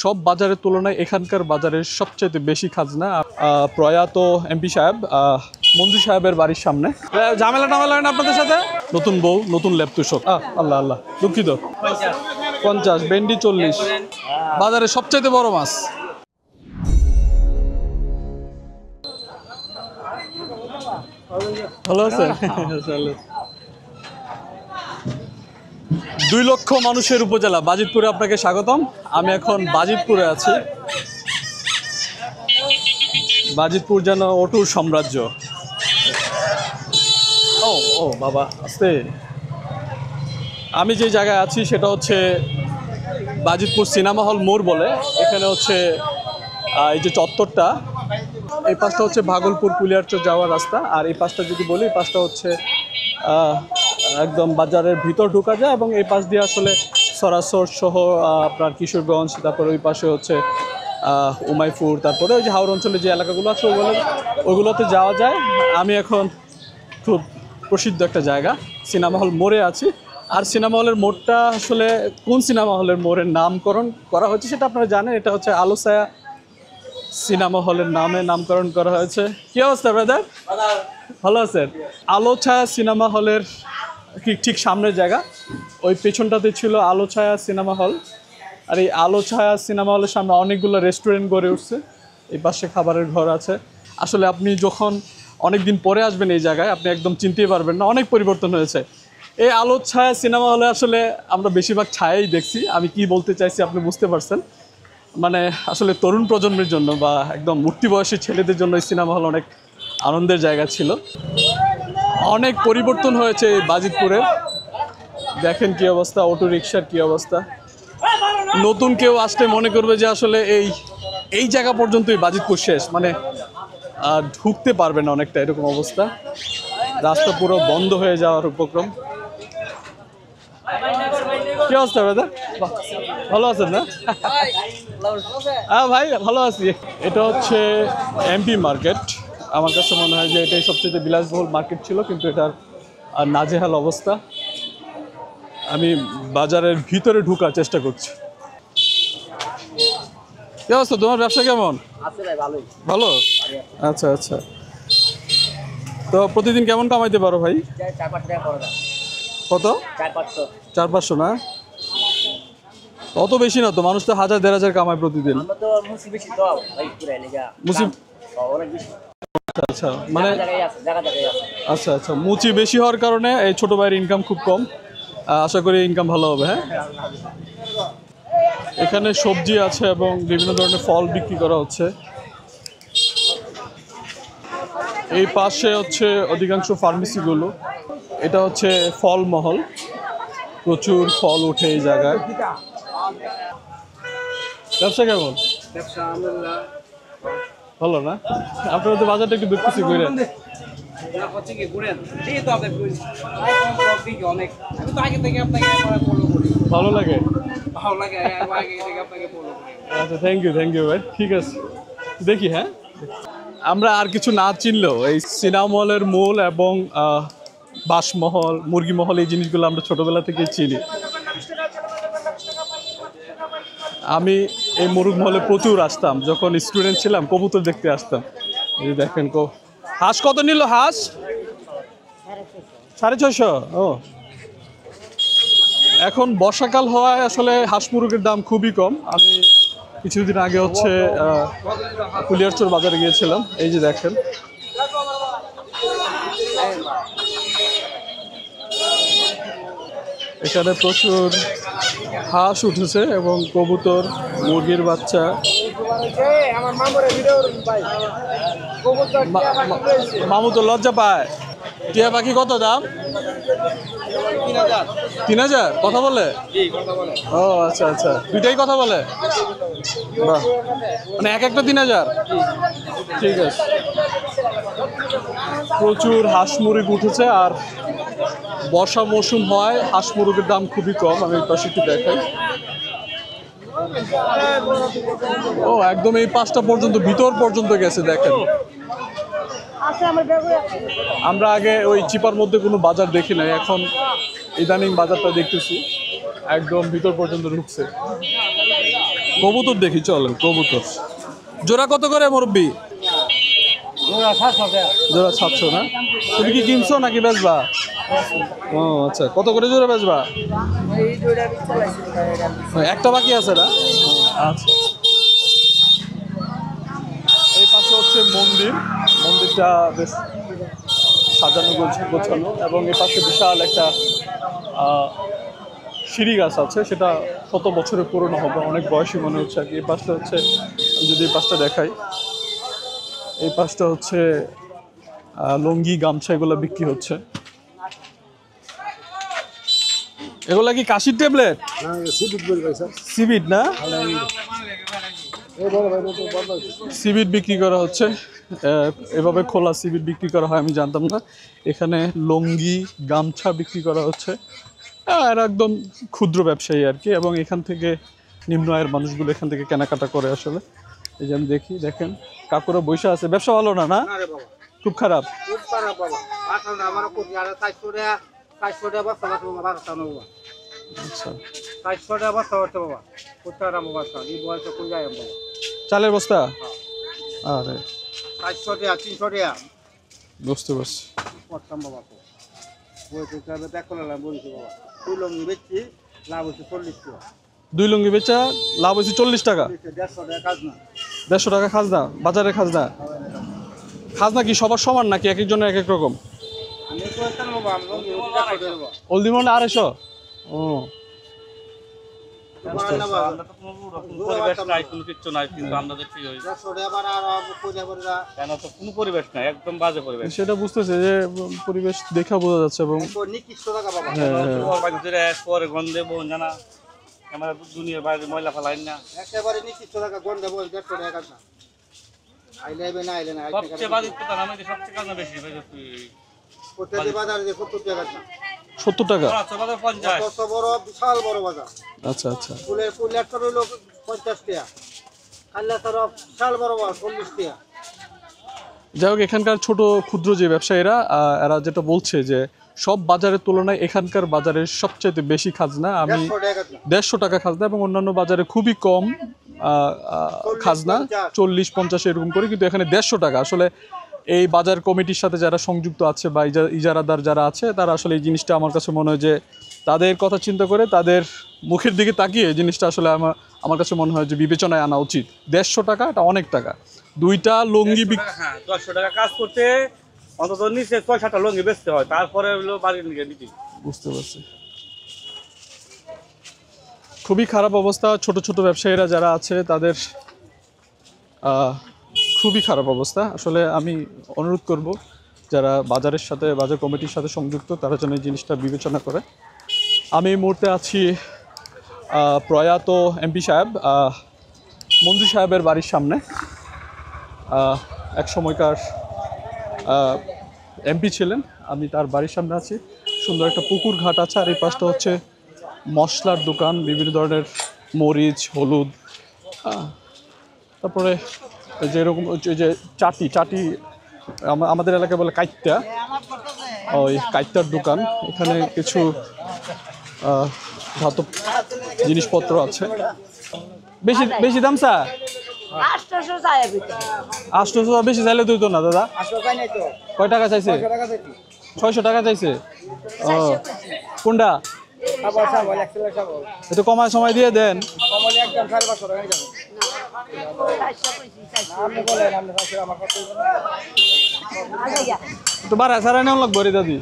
সব বাজারের তুলনায় এখানকার বাজারের সবচেয়ে বেশি খাজনা। প্রয়াত এমপি সাহেব মন্ত্রী সাহেবের বাড়ির সামনে ঝামেলা টামেলা হয় না আপনাদের সাথে? নতুন বউ নতুন ল্যাপটপ। আল্লাহ আল্লাহ, দুঃখিত। 50, ভেন্ডি 40, বাজারের সবচেয়ে বড় মাছ। ভালো আছেন? 2 লক্ষ মানুষের উপজেলা বাজিতপুরে আপনাকে স্বাগতম। আমি এখন বাজিতপুরে আছি। বাজিতপুর যেন অটুর সাম্রাজ্য। ও ও বাবা আস্তে। আমি যে জায়গায় আছি সেটা হচ্ছে বাজিতপুর সিনেমা হল মোড় বলে। এখানে হচ্ছে এই যে চত্বরটা, এই পাশটা হচ্ছে ভাগলপুর কুলিয়ারচর যাওয়ার রাস্তা, আর এই পাশটা যদি বলি এই পাশটা হচ্ছে একদম বাজারের ভিতর ঢোকা যায়, এবং এই পাশ দিয়ে আসলে সরাসর সহ আপনার কিশোরগঞ্জ, তারপরে ওই পাশে হচ্ছে উমাইপুর, তারপরে ওই যে হাওড় অঞ্চলে যে এলাকাগুলো আছে ওগুলোতে যাওয়া যায়। আমি এখন খুব প্রসিদ্ধ একটা জায়গা সিনেমা হল মোড়ে আছি। আর সিনেমা হলের মোড়টা আসলে কোন সিনেমা হলের মোড়ের নামকরণ করা হয়েছে সেটা আপনারা জানেন। এটা হচ্ছে আলো ছায়া সিনেমা হলের নামে নামকরণ করা হয়েছে। কি অবস্থা ব্রাদার? ভালো আছেন? আলো ছায়া সিনেমা হলের ঠিক সামনের জায়গা, ওই পেছনটাতে ছিল আলো ছায়া সিনেমা হল। আর এই আলো ছায়া সিনেমা হলের সামনে অনেকগুলো রেস্টুরেন্ট গড়ে উঠছে, এই পাশে খাবারের ঘর আছে। আসলে আপনি যখন অনেক দিন পরে আসবেন এই জায়গায়, আপনি একদম চিনতেই পারবেন না, অনেক পরিবর্তন হয়েছে। এই আলো ছায়া সিনেমা হলে আসলে আমরা বেশিরভাগ ছায়াই দেখছি। আমি কি বলতে চাইছি আপনি বুঝতে পারছেন। মানে আসলে তরুণ প্রজন্মের জন্য বা একদম উঠতি বয়সী ছেলেদের জন্য এই সিনেমা হল অনেক আনন্দের জায়গা ছিল। অনেক পরিবর্তন হয়েছে এই বাজিতপুরে। দেখেন কি অবস্থা, অটো রিকশার কি অবস্থা। নতুন কেউ আসলে মনে করবে যে আসলে এই জায়গা পর্যন্তই বাজিতপুর শেষ, মানে ঢুকতে পারবে না, অনেকটা এরকম অবস্থা। রাস্তা পুরো বন্ধ হয়ে যাওয়ার উপক্রম। কি অবস্থা দাদা? ভালো আছেন না? হ্যাঁ ভাই ভালো আছি। এটা হচ্ছে এমপি মার্কেট। আমার কাছে মনে হয় যে এটাই সবচেয়ে বিলাসবহুল মার্কেট ছিল, কিন্তু এটার নাজেহাল অবস্থা। আমি বাজারের ভিতরে ঢোকার চেষ্টা করছি। কি অবস্থা, তোমার ব্যবসা কেমন? ভালো। আচ্ছা আচ্ছা, তো প্রতিদিন কেমন কামাইতে পারো ভাই? কত? 400-500 না? অত বেশি না তো, মানুষ তো 1000-1500 কামায় প্রতিদিন। আচ্ছা মানে আচ্ছা আচ্ছা, মুচি বেশি হওয়ার কারণে এই ছোট ভাইয়ের ইনকাম খুব কম। আশা করি ইনকাম ভালো হবে। হ্যাঁ, এখানে সবজি আছে এবং বিভিন্ন ধরনের ফল বিক্রি করা হচ্ছে। এই পাশে হচ্ছে অধিকাংশ ফার্মেসিগুলো। এটা হচ্ছে ফল মহল, প্রচুর ফল ওঠে এই জায়গায়। ব্যবসা কেমন? ভালো না? আপনারা তো বাজারটা একটু দেখতেছি ঘুরে। ভালো লাগে? আচ্ছা, থ্যাংক ইউ ভাই, ঠিক আছে দেখি। হ্যাঁ, আমরা আর কিছু না চিনলেও এই সিনেমা হলের মূল এবং বাসমহল, মুরগি মহল, এই জিনিসগুলো আমরা ছোটবেলা থেকেই চিনি। আমি এই মুরগি মহলে প্রচুর আসতাম যখন স্টুডেন্ট ছিলাম, কবুতর দেখতে আসতাম। এই দেখেন হাঁস কত নিল? হাঁস 650। ও, এখন বর্ষাকাল হওয়ায় আসলে হাঁস মুরগির দাম খুবই কম। আমি কিছুদিন আগে হচ্ছে কুলিয়ারচর বাজারে গিয়েছিলাম। এই যে দেখেন, এখানে প্রচুর হাঁস উঠেছে এবং কবুতর, মুরগির বাচ্চা। মামু তো লজ্জা পায়। টিয়া পাখি কত দাম? 3000। কথা বলে? ও আচ্ছা আচ্ছা, দুইটাই কথা বলে? বাহ, মানে একটা 3000। ঠিক আছে। প্রচুর হাঁস মুরগি উঠেছে, আর বর্ষা মৌসুম হয় হাঁস মুরগির দাম খুবই কম। আমি এই পাশে একটু দেখাই। ও একদম এই পাঁচটা পর্যন্ত, ভিতর পর্যন্ত গেছে দেখেন। আমরা আগে ওই চিপার মধ্যে কোনো বাজার দেখি নাই, এখন ইদানিং বাজারটা দেখতেছি একদম ভিতর পর্যন্ত ঢুকছে। কবুতর দেখি চলেন, কবুতর জোড়া কত করে মুরব্বি? জোড়া 700 না? তুমি কি কিনছো নাকি বেচবা? ও আচ্ছা, কত করে জোড়া বেচবা? একটা বাকি আছে না? আচ্ছা, এই পাশে হচ্ছে মন্দির, মন্দিরটা বেশ সাজানো গোছানো, এবং এই পাশে বিশাল একটা সিঁড়ি গাছ আছে, সেটা শত বছরের পুরনো হবে, অনেক বয়সী মনে হচ্ছে আর কি। এই পাশটা হচ্ছে, যদি এই পাশটা দেখাই, এই পাশটা হচ্ছে লুঙ্গি গামছা এগুলো বিক্রি হচ্ছে। এগুলা কি কাশির ট্যাবলেট? সিবিট না? সিবিট বিক্রি করা হচ্ছে, এভাবে খোলা সিবিট বিক্রি করা হয় আমি জানতাম না। এখানে লুঙ্গি গামছা বিক্রি করা হচ্ছে, আর একদম ক্ষুদ্র ব্যবসায়ী আর কি, এবং এখান থেকে নিম্ন আয়ের মানুষগুলো এখান থেকে কেনাকাটা করে আসলে। এই যে আমি দেখি, দেখেন কাকুরা বৈশা আছে। ব্যবসা ভালো না? না, খুব খারাপ। চালের বস্তা? আরে বুঝতে পারছি। দুই লুঙ্গি বেচা লাভ হয়েছে 40 টাকা। 150 টাকা খাজনা, বাজারে খাজনা। খাজনা কি সবার সমান নাকি এক একজনের এক এক রকম? হলদি মানে 250। ও সেটা বুঝতেছে যে পরিবেশ দেখা বোঝা যাচ্ছে, এবং দুনিয়ার বাইরে ময়লা ফেলাই না, একেবারে নিশ্চিত টাকা গন্ধ বল 150 টাকা না। আইলে না আইলে না, সবচেয়ে বাজিত কথা না, আমাদের সবচেয়ে কাজ বেশি ভাই। প্রত্যেক বাজারে যে 70 টাকা না, 70 টাকা। আচ্ছা বাজার 50, কত বড় বিশাল বড় বাজার। আচ্ছা আচ্ছা, ফুলের তো হলো 50 টাকা, খাল্লা তরফ বিশাল বড় বাজার 40 টাকা। যাই হোক, এখানকার ছোট ক্ষুদ্র যে ব্যবসায়ীরা, এরা যেটা বলছে যে সব বাজারের তুলনায় এখানকার বাজারের সবচেয়ে বেশি খাজনা। আমি 150 টাকা খাজনা, এবং অন্যান্য বাজারে খুবই কম খাজনা, 40-50 এরকম করে, কিন্তু এখানে 150 টাকা। আসলে এই বাজার কমিটির সাথে যারা সংযুক্ত আছে বা ইজারাদার যারা আছে, তারা আসলে এই জিনিসটা আমার কাছে মনে হয় যে তাদের কথা চিন্তা করে, তাদের মুখের দিকে তাকিয়ে এই জিনিসটা আসলে আমার কাছে মনে হয় যে বিবেচনায় আনা উচিত। 150 টাকা এটা অনেক টাকা। দুইটা লুঙ্গি 100 টাকা কাজ করতে অন্তত নিচে 6-7টা লুঙ্গি বেচতে হয়, তারপরে হলো বাড়ির নিয়ে নিতে। বুঝতে পারছি। খুবই খারাপ অবস্থা, ছোট ছোট ব্যবসায়ীরা যারা আছে তাদের খুবই খারাপ অবস্থা। আসলে আমি অনুরোধ করব যারা বাজারের সাথে, বাজার কমিটির সাথে সংযুক্ত, তারা যেন এই জিনিসটা বিবেচনা করে। আমি এই মুহূর্তে আছি প্রয়াত এমপি সাহেব মন্ত্রী সাহেবের বাড়ির সামনে। এক সময়কার এমপি ছিলেন, আমি তার বাড়ির সামনে আছি। সুন্দর একটা পুকুর ঘাট আছে, আর এই পাশটা হচ্ছে মশলার দোকান, বিভিন্ন ধরনের মরিচ, হলুদ, তারপরে যেরকম যে চাটি আমাদের এলাকায় বলে কাইট্টা, ওই কাইট্টার দোকান। এখানে কিছু ধাতব জিনিসপত্র আছে। বেশি বেশি দাম চা? 800 বেশি চাইলে তুই তো না দাদা। কয় টাকা চাইছে? 600 টাকা চাইছে। ও কোনটা? একটু কমায় সময় দিয়ে দেন। একটু বাড়া সারা নেওয়া লাগবো রে দাদি।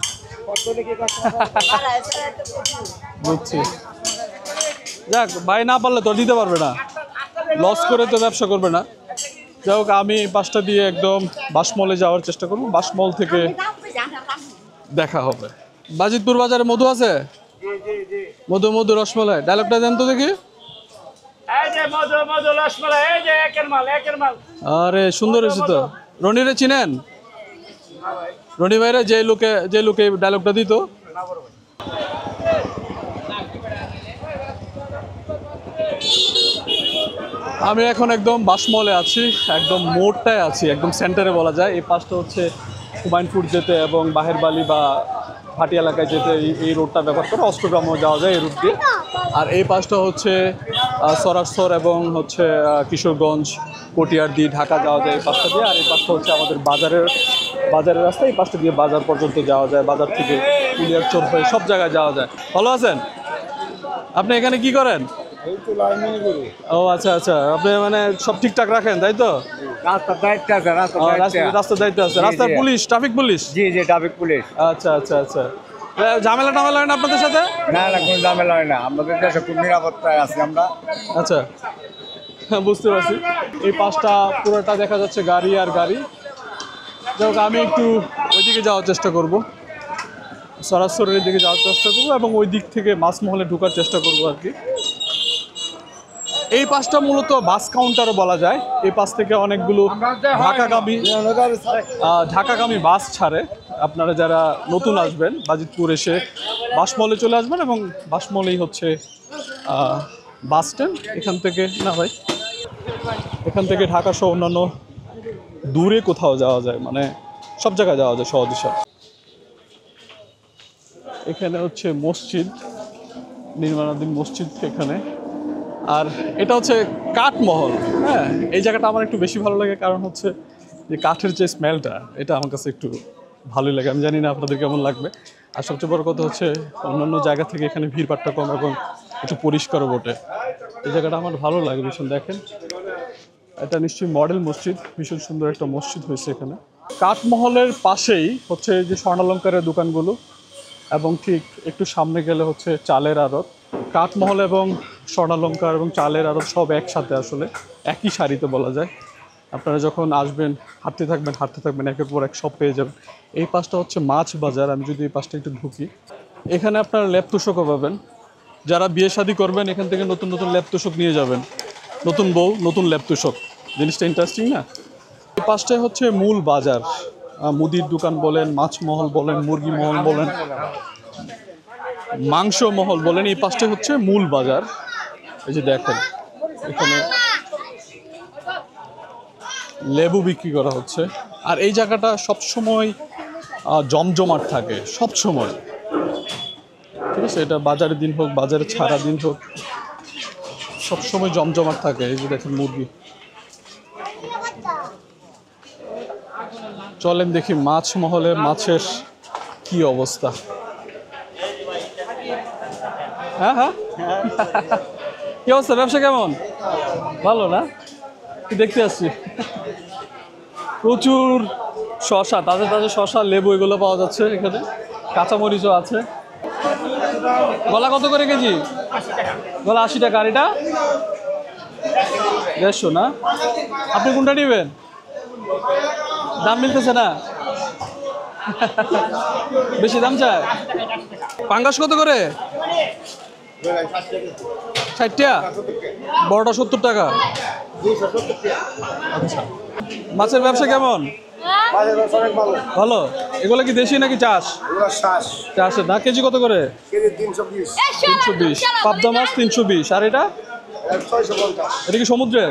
বুঝছি। যাক, ভাই না পারলে তো দিতে পারবে না, লস করে তো ব্যবসা করবে না। যাই হোক, আমি পাঁচটা দিয়ে একদম বাসমলে যাওয়ার চেষ্টা করবো। বাসমল থেকে দেখা হবে। বাজিতপুর বাজারে মধু আছে? মধু মধু রসমালাই, ডায়লগটা দেন তো দেখি। আরে সুন্দর হয়েছে তো। রনিরে চিনেন? রনি ভাইরা যে লোকে ডায়লগটা দিত। আমি এখন একদম বাসমলে আছি, একদম মোড়টায় আছি, একদম সেন্টারে বলা যায়। এই পাশটা হচ্ছে হুমায়ুনপুর যেতে এবং বাহের বালি বা ভাটি এলাকায় যেতে এই রোডটা ব্যবহার করে অষ্টগ্রামও যাওয়া যায় এই রুট দিয়ে। আর এই পাশটা হচ্ছে সরাসর এবং হচ্ছে কিশোরগঞ্জ, কটিয়ারদি, ঢাকা যাওয়া যায় এই পাশটা দিয়ে। আর এই পাশটা হচ্ছে আমাদের বাজারের রাস্তা, এই পাশটা দিয়ে বাজার পর্যন্ত যাওয়া যায়, বাজার থেকে কুলিয়ারচর হয়ে সব জায়গায় যাওয়া যায়। ভালো আছেন? আপনি এখানে কি করেন? ও আচ্ছা আচ্ছা, আপনি মানে সব ঠিকঠাক রাখেন তাই তো? রাস্তার দায়িত্ব আছে, রাস্তার দায়িত্ব আছে, রাস্তার পুলিশ, ট্রাফিক পুলিশ? জি জি, ট্রাফিক পুলিশ। আচ্ছা আচ্ছা আচ্ছা, ঝামেলা টামেলা হয় না আপনাদের সাথে? না না, কোনো ঝামেলা হয় না, আমাদের দেশে খুব নিরাপত্তায় আছি আমরা। আচ্ছা, বুঝতে পারছি। এই পাশটা পুরোটা দেখা যাচ্ছে গাড়ি আর গাড়ি। যাই হোক, আমি একটু ওইদিকে যাওয়ার চেষ্টা করব, সরাসরির দিকে যাওয়ার চেষ্টা করব এবং ওই দিক থেকে মাছমহলে ঢোকার চেষ্টা করব আর কি। এই পাশটা মূলত বাস কাউন্টারও বলা যায়। এই পাশ থেকে অনেকগুলো ঢাকাগামী বাস ছাড়ে। আপনারা যারা নতুন আসবেন বাজিতপুর এসে বাসমলে চলে আসবেন এবং বাসমলেই হচ্ছে বাস স্ট্যান্ড। এখান থেকে না ভাই, এখান থেকে ঢাকা সহ অন্যান্য দূরে কোথাও যাওয়া যায়, মানে সব জায়গায় যাওয়া যায় সহজে। এখানে হচ্ছে মসজিদ, নির্মাণাধীন মসজিদ এখানে। আর এটা হচ্ছে কাঠমহল। হ্যাঁ, এই জায়গাটা আমার একটু বেশি ভালো লাগে, কারণ হচ্ছে যে কাঠের যে স্মেলটা, এটা আমার কাছে একটু ভালোই লাগে। আমি জানি না আপনাদের কেমন লাগবে। আর সবচেয়ে বড় কথা হচ্ছে অন্যান্য জায়গা থেকে এখানে ভিড়ভাট্টা কম এবং একটু পরিষ্কারও বটে। এই জায়গাটা আমার ভালো লাগে ভীষণ। দেখেন, এটা নিশ্চয়ই মডেল মসজিদ, ভীষণ সুন্দর একটা মসজিদ হয়েছে এখানে। কাঠমহলের পাশেই হচ্ছে যে স্বর্ণালঙ্কারের দোকানগুলো, এবং ঠিক একটু সামনে গেলে হচ্ছে চালের আড়ত। কাঠমহল এবং স্বর্ণালঙ্কার এবং চালের আড়ত সব একসাথে, আসলে একই সারিতে বলা যায়। আপনারা যখন আসবেন হাঁটতে থাকবেন, একের পর এক সব পেয়ে যাবেন। এই পাশটা হচ্ছে মাছ বাজার। আমি যদি এই পাশটা একটু ঢুকি, এখানে আপনারা লেপ তোষকও পাবেন। যারা বিয়ে শাদী করবেন এখান থেকে নতুন নতুন লেপ তোষক নিয়ে যাবেন, নতুন বউ নতুন লেপ তোষক। জিনিসটা ইন্টারেস্টিং না? এই পাশটাই হচ্ছে মূল বাজার। মুদির দোকান বলেন, মাছ মহল বলেন, মুরগি মহল বলেন, মাংস মহল বলেন, এই পাশটাই হচ্ছে মূল বাজার। এই যে দেখেন, এখানে লেবু বিক্রি করা হচ্ছে। আর এই জায়গাটা সবসময় জমজমাট থাকে, সব সময়। ঠিক আছে, এটা বাজারের দিন হোক, বাজারে ছাড়া দিন হোক, সবসময় জমজমাট থাকে। এই যে দেখেন মুরগি। চলেন দেখি মাছ মহলে মাছের কি অবস্থা। হ্যাঁ হ্যাঁ, কি অবস্থা? ব্যবসা কেমন? ভালো না? কি দেখতে আসছি? প্রচুর শশা, তাজা তাজা শশা, লেবু এগুলো পাওয়া যাচ্ছে এখানে। কাঁচামরিচও আছে। গলা কত করে কেজি? গলা 80 টাকা। আর এটা 150 না? আপনি কোনটা নেবেন? দাম মিলতেছে না, বেশি দাম চায়। পাঙ্গাস কত করে? 60 টাকা। বড়টা 70 টাকা। আচ্ছা, মাছের ব্যবসা কেমন? ভালো। এগুলো কি দেশি নাকি চাষ? চাষের না? কেজি কত করে? 320। পাবদা মাছ 320। আর এটা? এটা কি সমুদ্রের?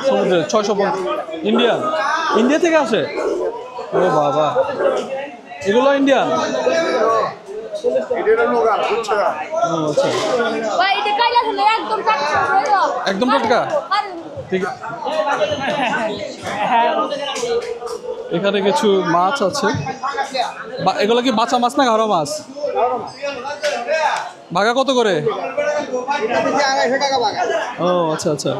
সমুদ্রের 650। ইন্ডিয়া থেকে আসে? ও বাবা, এগুলো ইন্ডিয়ান? একদম টাটকা। ঠিক আছে, এখানে কিছু মাছ আছে। এগুলো কি বাঁচা মাছ না ঘাড়ো মাছ? ভাগা কত করে? ও আচ্ছা আচ্ছা।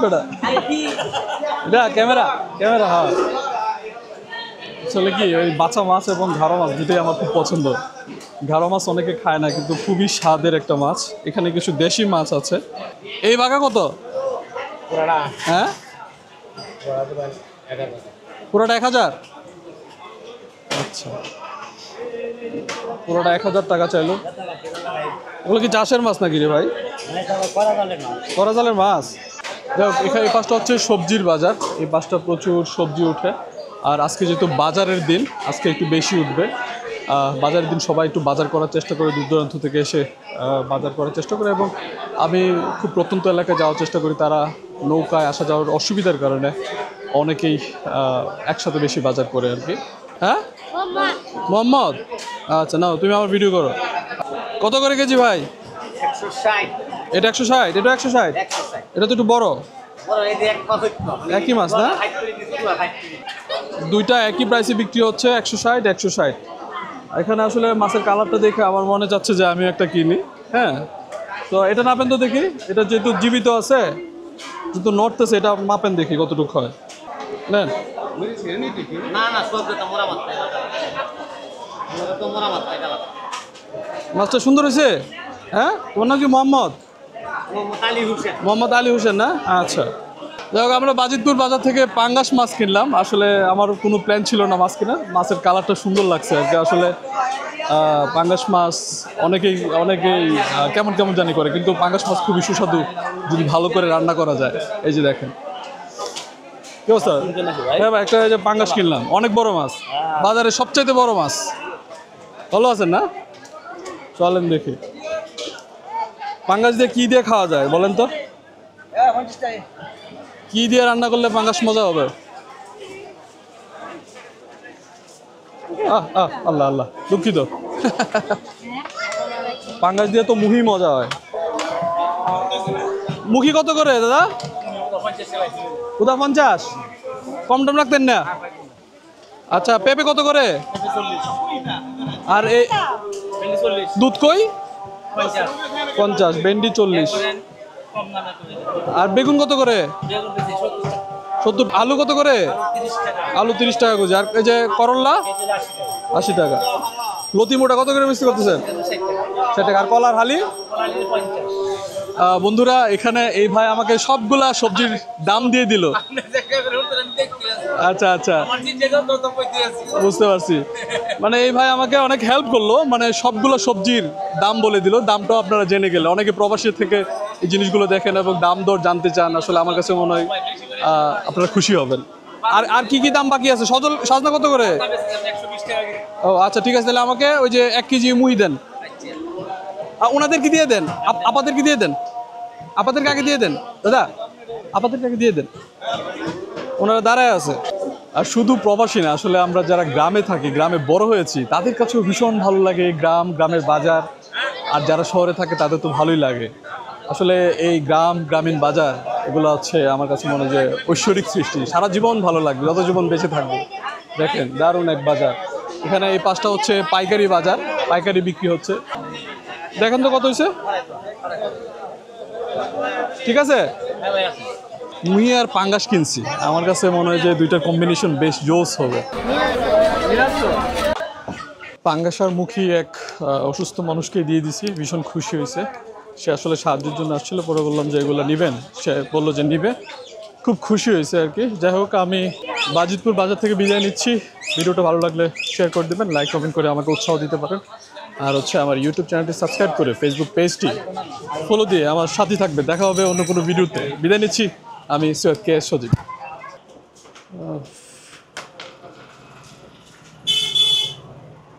বেটা ক্যামেরা হ্যাঁ। আসলে কি, ওই বাঁচা মাছ এবং ঘাড়ো মাছ দুটোই আমার খুব পছন্দ। ঘাড়ো মাছ অনেকে খায় না, কিন্তু খুবই স্বাদের একটা মাছ। এখানে কিছু দেশি মাছ আছে। এই বাঘা কত? হ্যাঁ, পুরোটা 1000। আচ্ছা, পুরোটা 1000 টাকা চাইলো। ওগুলো কি চাষের মাছ নাকি রে ভাই? করা জালের মাছ। যাই হোক, এখানে এই পাশটা হচ্ছে সবজির বাজার। এই পাশটা প্রচুর সবজি ওঠে। আর আজকে যেহেতু বাজারের দিন, আজকে একটু বেশি উঠবে। বাজারের দিন সবাই একটু বাজার করার চেষ্টা করে, দূর দূরান্ত থেকে এসে বাজার করার চেষ্টা করে। এবং আমি খুব প্রত্যন্ত এলাকায় যাওয়ার চেষ্টা করি। তারা নৌকায় আসা যাওয়ার অসুবিধার কারণে অনেকেই একসাথে বেশি বাজার করে আর কি। হ্যাঁ, মোহাম্মদ। আচ্ছা, নাও তুমি আমার ভিডিও করো। কত করে কেজি ভাই? 160 এটা 160, এটা 160। 160 এটা তো একটু বড়। বড় এই যে এক কথা একই মাছ না? দুইটা একই প্রাইসে বিক্রি হচ্ছে 160 160। এখানে আসলে মাছের কালারটা দেখে আমার মনে যাচ্ছে যে আমি একটা কিনি। হ্যাঁ, তো এটা নাপেন তো দেখি, এটা যেহেতু জীবিত আছে যেহেতু নড়তেছে, এটা মাপেন দেখি কতটুকু হয়। নেন। না না সব তো মোরা মাছ তো মোরা মাছ মাছটা সুন্দর হয়েছে। হ্যাঁ, তোমার নাম কি মোহাম্মদ? আলী হোসেন। মোহাম্মদ আলী হোসেন না? আচ্ছা, যাই হোক, আমরা বাজিতপুর বাজার থেকে পাঙ্গাস মাছ কিনলাম। আসলে আমার কোনো প্ল্যান ছিল না মাছ কেনার, মাছের কালারটা সুন্দর লাগছে আর কি। আসলে পাঙ্গাস মাছ অনেকেই কেমন কেমন জানি করে, কিন্তু পাঙ্গাস মাছ খুবই সুস্বাদু যদি ভালো করে রান্না করা যায়। এই যে দেখেন কি অবস্থা। হ্যাঁ ভাই, একটা এই যে পাঙ্গাস কিনলাম, অনেক বড় মাছ, বাজারে সবচাইতে বড় মাছ। ভালো আছেন না? চলেন দেখি পাঙ্গাস দিয়ে কি দিয়ে খাওয়া যায় বলেন তো? কি দিয়ে রান্না করলে পাঙ্গাস মজা হবে? আল্লাহ আল্লাহ, দুঃখিত। পাঙ্গাস দিয়ে তো মুহি মজা হয়। মুখি কত করে দাদা? 50? কম টম রাখতেন না? আচ্ছা, পেঁপে কত করে? আর এই দুধ কই? 50, ভেন্ডি 40। আর বেগুন কত করে? 70। আলু কত করে? আলু 30 টাকা কেজি। আর এই যে করল্লা 80 টাকা। লতি মোটা কত করে বিক্রি করতেছেন? 60 টাকা। আর কলার হালি? বন্ধুরা, এখানে এই ভাই আমাকে সবগুলা সবজির দাম দিয়ে দিল। আচ্ছা আচ্ছা, বুঝতে পারছি। মানে এই ভাই আমাকে অনেক হেল্প করলো, মানে সবগুলো সবজির দাম বলে দিল। দামটাও আপনারা জেনে গেলে, অনেকে প্রবাসী থেকে এই জিনিসগুলো দেখেন এবং দাম দর জানতে চান। আসলে আমার কাছে মনে হয় আপনারা খুশি হবেন। আর আর কি কি দাম বাকি আছে? সজনা কত করে? ও আচ্ছা, ঠিক আছে, তাহলে আমাকে ওই যে 1 কেজি মুহি দেন। ওনাদেরকে দিয়ে দেন, আপাদেরকে দিয়ে দেন, আপাদেরকে আগে দিয়ে দেন দাদা, আপাদেরকে আগে দিয়ে দেন, ওনারা দাঁড়ায় আছে। আর শুধু প্রবাসী না, আসলে আমরা যারা গ্রামে থাকি, গ্রামে বড় হয়েছি, তাদের কাছেও ভীষণ ভালো লাগে গ্রামের বাজার। আর যারা শহরে থাকে তাদের তো ভালোই লাগে। আসলে এই গ্রামীণ বাজার এগুলো হচ্ছে আমার কাছে মনে হয় যে ঐশ্বরিক সৃষ্টি। সারা জীবন ভালো লাগবে, যত জীবন বেঁচে থাকবে। দেখেন, দারুণ এক বাজার। এখানে এই পাশটা হচ্ছে পাইকারি বাজার, পাইকারি বিক্রি হচ্ছে। দেখেন তো কত হয়েছে? ঠিক আছে, মুহি আর পাঙ্গাস কিনছি। আমার কাছে মনে হয় যে দুইটার কম্বিনেশন বেশ জোস হবে। পাঙ্গাস আর মুখি এক অসুস্থ মানুষকে দিয়ে দিছি, ভীষণ খুশি হয়েছে। সে আসলে সাহায্যের জন্য আসছিল, পরে বললাম যে এগুলো নেবেন, সে বললো যে নিবে, খুব খুশি হয়েছে আর কি। যাই হোক, আমি বাজিতপুর বাজার থেকে বিদায় নিচ্ছি। ভিডিওটা ভালো লাগলে শেয়ার করে দেবেন, লাইক কমেন্ট করে আমাকে উৎসাহ দিতে পারেন। আর হচ্ছে আমার ইউটিউব চ্যানেলটি সাবস্ক্রাইব করে ফেসবুক পেজটি ফলো দিয়ে আমার সাথে থাকবে। দেখা হবে অন্য কোনো ভিডিওতে। বিদায় নিচ্ছি, আমি সৈয়দ কে এস সজীব।